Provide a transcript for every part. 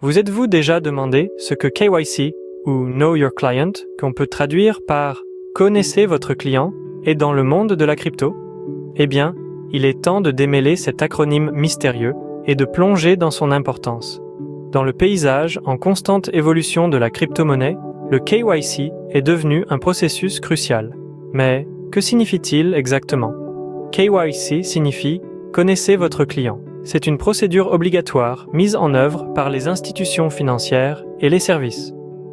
Vous êtes-vous déjà demandé ce que KYC ou Know Your Client, qu'on peut traduire par « Connaissez votre client » est dans le monde de la crypto? Eh bien, il est temps de démêler cet acronyme mystérieux et de plonger dans son importance. Dans le paysage en constante évolution de la crypto-monnaie, le KYC est devenu un processus crucial. Mais que signifie-t-il exactement? KYC signifie « Connaissez votre client ». C'est une procédure obligatoire mise en œuvre par les institutions financières et les services,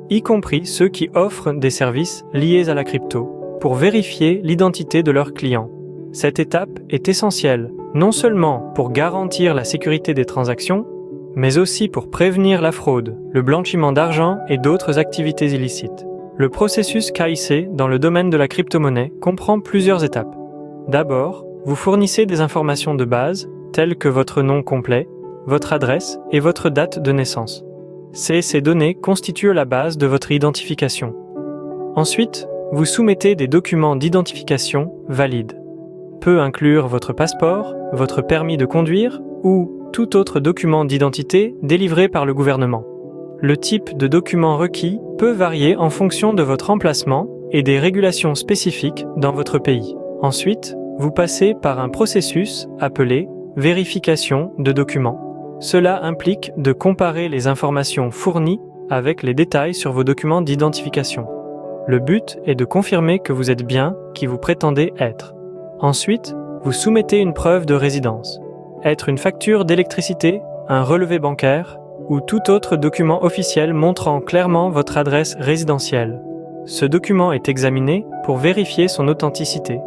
y compris ceux qui offrent des services liés à la crypto, pour vérifier l'identité de leurs clients. Cette étape est essentielle, non seulement pour garantir la sécurité des transactions, mais aussi pour prévenir la fraude, le blanchiment d'argent et d'autres activités illicites. Le processus KYC dans le domaine de la crypto-monnaie comprend plusieurs étapes. D'abord, vous fournissez des informations de base, telles que votre nom complet, votre adresse et votre date de naissance. Ces données constituent la base de votre identification. Ensuite, vous soumettez des documents d'identification valides. Peut inclure votre passeport, votre permis de conduire ou tout autre document d'identité délivré par le gouvernement. Le type de document requis peut varier en fonction de votre emplacement et des régulations spécifiques dans votre pays. Ensuite, vous passez par un processus appelé vérification de documents. Cela implique de comparer les informations fournies avec les détails sur vos documents d'identification. Le but est de confirmer que vous êtes bien qui vous prétendez être. Ensuite, vous soumettez une preuve de résidence. Être une facture d'électricité, un relevé bancaire ou tout autre document officiel montrant clairement votre adresse résidentielle. Ce document est examiné pour vérifier son authenticité.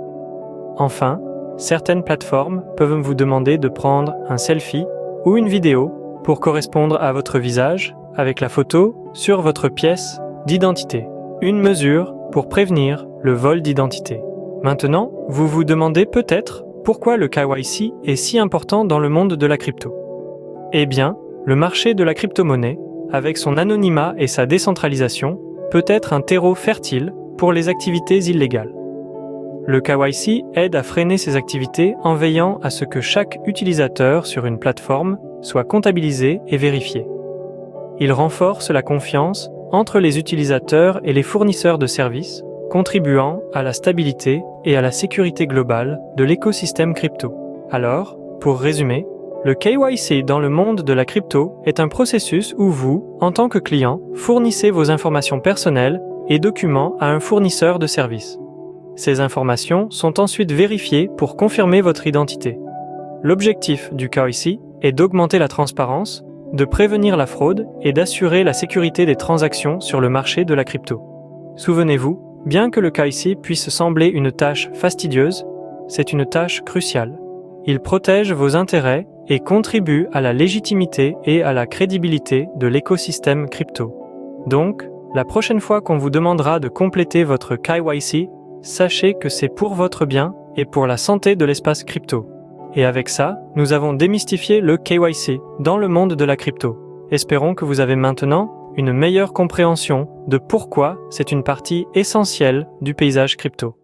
Enfin, certaines plateformes peuvent vous demander de prendre un selfie ou une vidéo pour correspondre à votre visage avec la photo sur votre pièce d'identité. Une mesure pour prévenir le vol d'identité. Maintenant, vous vous demandez peut-être pourquoi le KYC est si important dans le monde de la crypto. Eh bien, le marché de la crypto-monnaie, avec son anonymat et sa décentralisation, peut être un terreau fertile pour les activités illégales. Le KYC aide à freiner ces activités en veillant à ce que chaque utilisateur sur une plateforme soit comptabilisé et vérifié. Il renforce la confiance entre les utilisateurs et les fournisseurs de services, contribuant à la stabilité et à la sécurité globale de l'écosystème crypto. Alors, pour résumer, le KYC dans le monde de la crypto est un processus où vous, en tant que client, fournissez vos informations personnelles et documents à un fournisseur de services. Ces informations sont ensuite vérifiées pour confirmer votre identité. L'objectif du KYC est d'augmenter la transparence, de prévenir la fraude et d'assurer la sécurité des transactions sur le marché de la crypto. Souvenez-vous, bien que le KYC puisse sembler une tâche fastidieuse, c'est une tâche cruciale. Il protège vos intérêts et contribue à la légitimité et à la crédibilité de l'écosystème crypto. Donc, la prochaine fois qu'on vous demandera de compléter votre KYC, sachez que c'est pour votre bien et pour la santé de l'espace crypto. Et avec ça, nous avons démystifié le KYC dans le monde de la crypto. Espérons que vous avez maintenant une meilleure compréhension de pourquoi c'est une partie essentielle du paysage crypto.